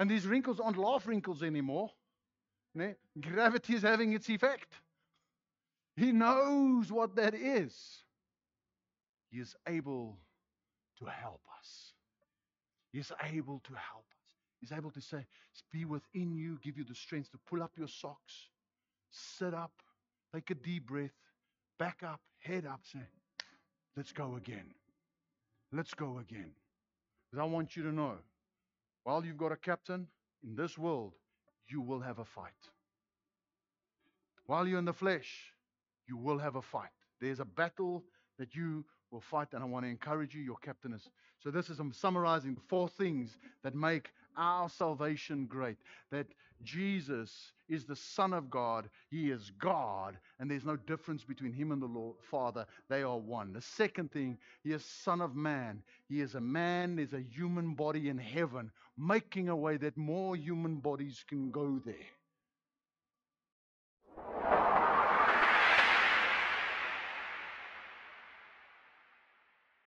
And these wrinkles aren't laugh wrinkles anymore. Ne? Gravity is having its effect. He knows what that is. He is able to help us. He is able to help us. He's able to say, be within you, give you the strength to pull up your socks, sit up, take a deep breath, back up, head up, say, let's go again. Let's go again. Because I want you to know, while you've got a captain in this world, you will have a fight. While you're in the flesh, you will have a fight. There's a battle that you will fight, and I want to encourage you. Your captain is. So this is, I'm summarizing 4 things that make our salvation great. That Jesus is the Son of God. He is God, and there's no difference between him and the Lord Father. They are one. The second thing, he is Son of Man. He is a man. There's a human body in heaven, making a way that more human bodies can go there.